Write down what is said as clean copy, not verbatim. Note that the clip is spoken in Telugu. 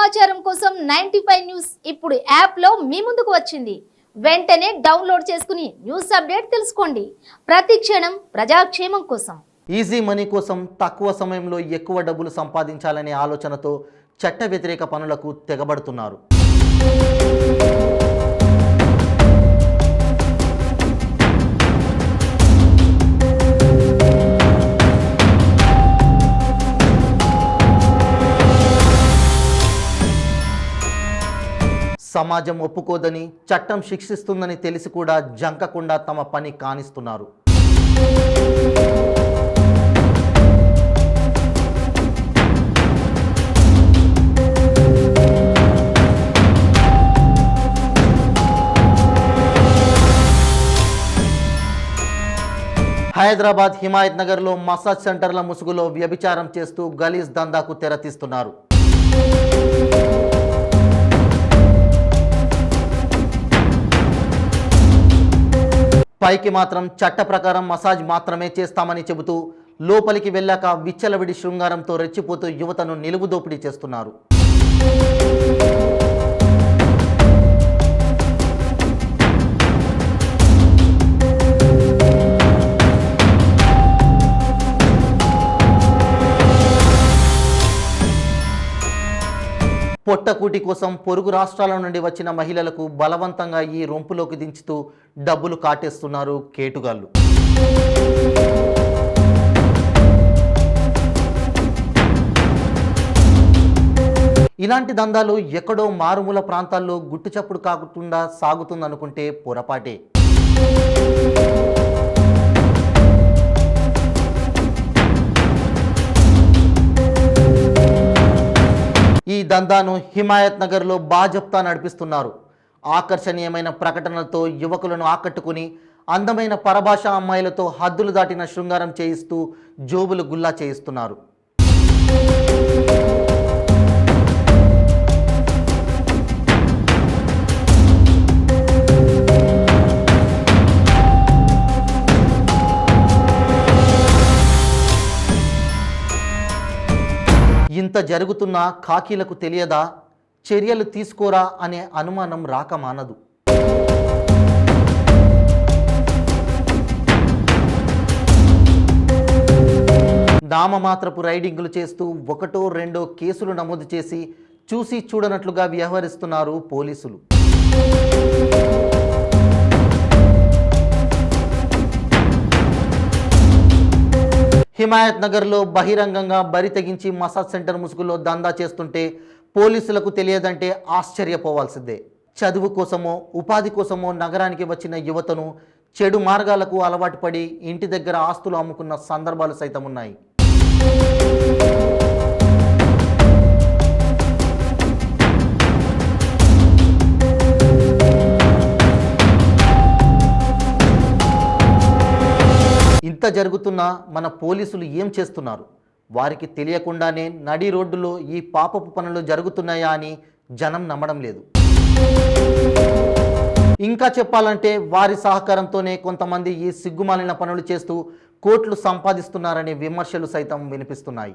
సమాచారం కోసం 95 న్యూస్ ఇప్పుడు యాప్లో మీ ముందుకు వచ్చింది. వెంటనే డౌన్లోడ్ చేసుకుని న్యూస్ అప్డేట్ తెలుసుకోండి. ప్రతి క్షణం ప్రజాక్షేమం కోసం. ఈజీ మనీ కోసం తక్కువ సమయంలో ఎక్కువ డబ్బులు సంపాదించాలనే ఆలోచనతో చట్ట వ్యతిరేక పనులకు తెగబడుతున్నారు. సమాజం ఒప్పుకోదని, చట్టం శిక్షిస్తుందని తెలిసి కూడా జంకకుండా తమ పని కానిస్తున్నారు. హైదరాబాద్ హిమాయత్ నగర్లో మసాజ్ సెంటర్ల ముసుగులో వ్యభిచారం చేస్తూ గలీజ్ దందాకు తెరతీస్తున్నారు. పైకి మాత్రం చట్ట ప్రకారం మసాజ్ మాత్రమే చేస్తామని చెబుతూ లోపలికి వెళ్ళాక విచ్చలవిడి శృంగారంతో రెచ్చిపోతూ యువతను నిలువుదోపిడీ చేస్తున్నారు. పొట్టకూటి కోసం పొరుగు రాష్ట్రాల నుండి వచ్చిన మహిళలకు బలవంతంగా ఈ రొంపులోకి దించుతూ డబ్బులు కాటేస్తున్నారు కేటుగాళ్ళు. ఇలాంటి దందాలు ఎక్కడో మారుమూల ప్రాంతాల్లో గుట్టుచప్పుడు కాకుండా సాగుతుందనుకుంటే పొరపాటే. ఈ దందాను హిమాయత్ నగర్లో బాజప్తా నడిపిస్తున్నారు. ఆకర్షణీయమైన ప్రకటనలతో యువకులను ఆకట్టుకుని అందమైన పరభాష అమ్మాయిలతో హద్దులు దాటిన శృంగారం చేయిస్తూ జోబులు గుల్లా చేయిస్తున్నారు. ఇంత జరుగుతున్నా ఖాకీలకు తెలియదా, చర్యలు తీసుకోరా అనే అనుమానం రాక మానదు. నామమాత్రపు రైడింగులు చేస్తూ ఒకటో రెండో కేసులు నమోదు చేసి చూసి చూడనట్లుగా వ్యవహరిస్తున్నారు పోలీసులు. హిమాయత్ నగర్లో బహిరంగంగా బరి తెగించి మసాజ్ సెంటర్ ముసుగులో దందా చేస్తుంటే పోలీసులకు తెలియదంటే ఆశ్చర్యపోవాల్సిందే. చదువు కోసమో ఉపాధి కోసమో నగరానికి వచ్చిన యువతను చెడు మార్గాలకు అలవాటు పడి ఇంటి దగ్గర ఆస్తులు అమ్ముకున్న సందర్భాలు సైతం ఉన్నాయి. ఇంత జరుగుతున్నా మన పోలీసులు ఏం చేస్తున్నారు? వారికి తెలియకుండానే నడి రోడ్డులో ఈ పాపపు పనులు జరుగుతున్నాయా అని జనం నమ్మడం లేదు. ఇంకా చెప్పాలంటే వారి సహకారంతోనే కొంతమంది ఈ సిగ్గుమాలిన పనులు చేస్తూ కోట్లు సంపాదిస్తున్నారనే విమర్శలు సైతం వినిపిస్తున్నాయి.